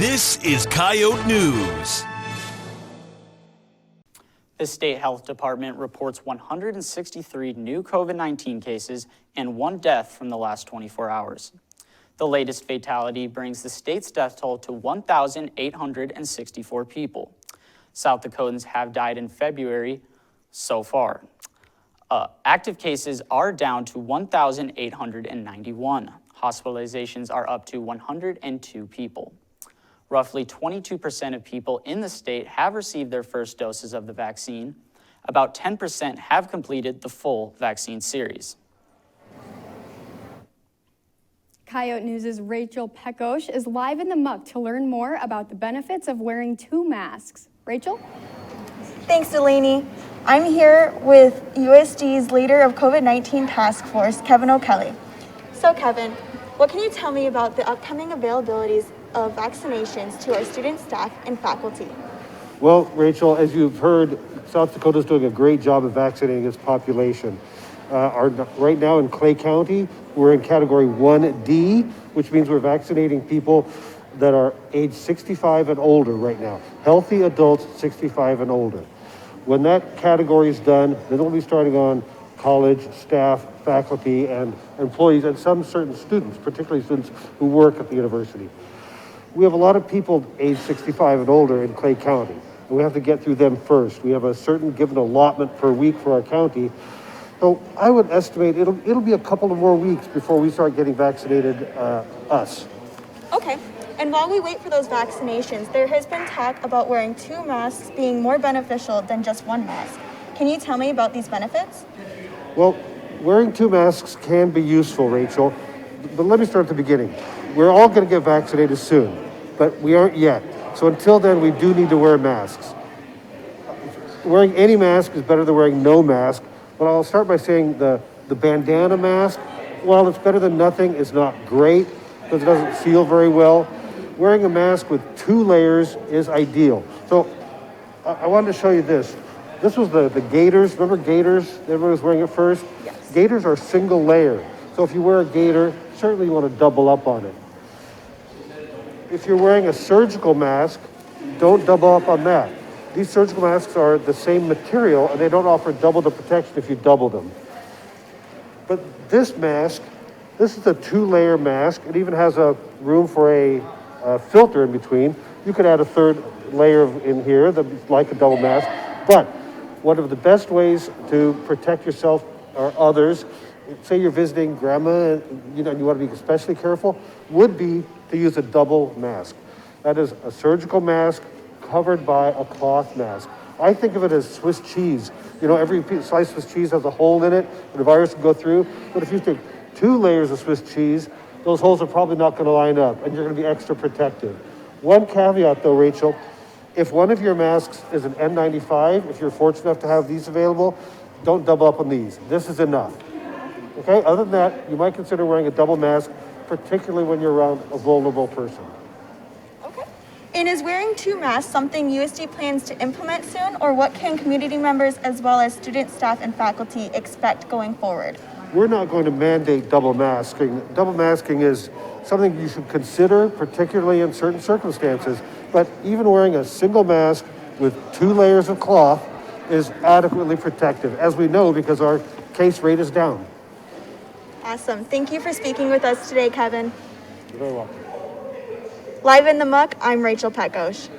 This is Coyote News. The state health department reports 163 new COVID-19 cases and 1 death from the last 24 hours. The latest fatality brings the state's death toll to 1,864 people. South Dakotans have died in February so far. Active cases are down to 1,891. Hospitalizations are up to 102 people. Roughly 22% of people in the state have received their first doses of the vaccine. About 10% have completed the full vaccine series. Coyote News' Rachel Pekos is live in the muck to learn more about the benefits of wearing 2 masks. Rachel? Thanks, Delaney. I'm here with USD's leader of COVID-19 task force, Kevin O'Kelly. So Kevin, what can you tell me about the upcoming availabilities of vaccinations to our students, staff, and faculty? Well, Rachel, as you've heard, South Dakota is doing a great job of vaccinating its population. Right now in Clay County, we're in category 1D, which means we're vaccinating people that are age 65 and older right now. Healthy adults 65 and older. When that category is done, then we'll be starting on college, staff, faculty, and employees, and some certain students, particularly students who work at the university. We have a lot of people age 65 and older in Clay County, and we have to get through them first. We have a certain given allotment per week for our county. So I would estimate it'll be a couple of more weeks before we start getting vaccinated, us. Okay, and while we wait for those vaccinations, there has been talk about wearing 2 masks being more beneficial than just 1 mask. Can you tell me about these benefits? Well, wearing 2 masks can be useful, Rachel, but let me start at the beginning. We're all going to get vaccinated soon, but we aren't yet. So until then, we do need to wear masks. Wearing any mask is better than wearing no mask, but I'll start by saying the bandana mask, while it's better than nothing, it's not great because it doesn't seal very well. Wearing a mask with 2 layers is ideal. So I wanted to show you this. This was the gaiters. Remember gaiters? Everyone was wearing it first? Yes. Gaiters are single layer. So if you wear a gaiter, certainly you want to double up on it. If you're wearing a surgical mask, don't double up on that. These surgical masks are the same material and they don't offer double the protection if you double them. But this mask, this is a 2-layer mask. It even has a room for a filter in between. You could add a 3rd layer in here that's like a double mask. But one of the best ways to protect yourself or others, say you're visiting grandma, and you want to be especially careful, would be to use a double mask. That is a surgical mask covered by a cloth mask. I think of it as Swiss cheese. Every slice of Swiss cheese has a hole in it, and the virus can go through. But if you take 2 layers of Swiss cheese, those holes are probably not going to line up, and you're going to be extra protected. One caveat, though, Rachel, if one of your masks is an N95, if you're fortunate enough to have these available, don't double up on these. This is enough. Okay, other than that, you might consider wearing a double mask, particularly when you're around a vulnerable person. Okay. And is wearing 2 masks something USD plans to implement soon, or what can community members as well as students, staff, and faculty expect going forward? We're not going to mandate double masking. Double masking is something you should consider, particularly in certain circumstances. But even wearing a single mask with 2 layers of cloth is adequately protective, as we know because our case rate is down. Awesome. Thank you for speaking with us today, Kevin. You're very welcome. Live in the muck, I'm Rachel Pekos.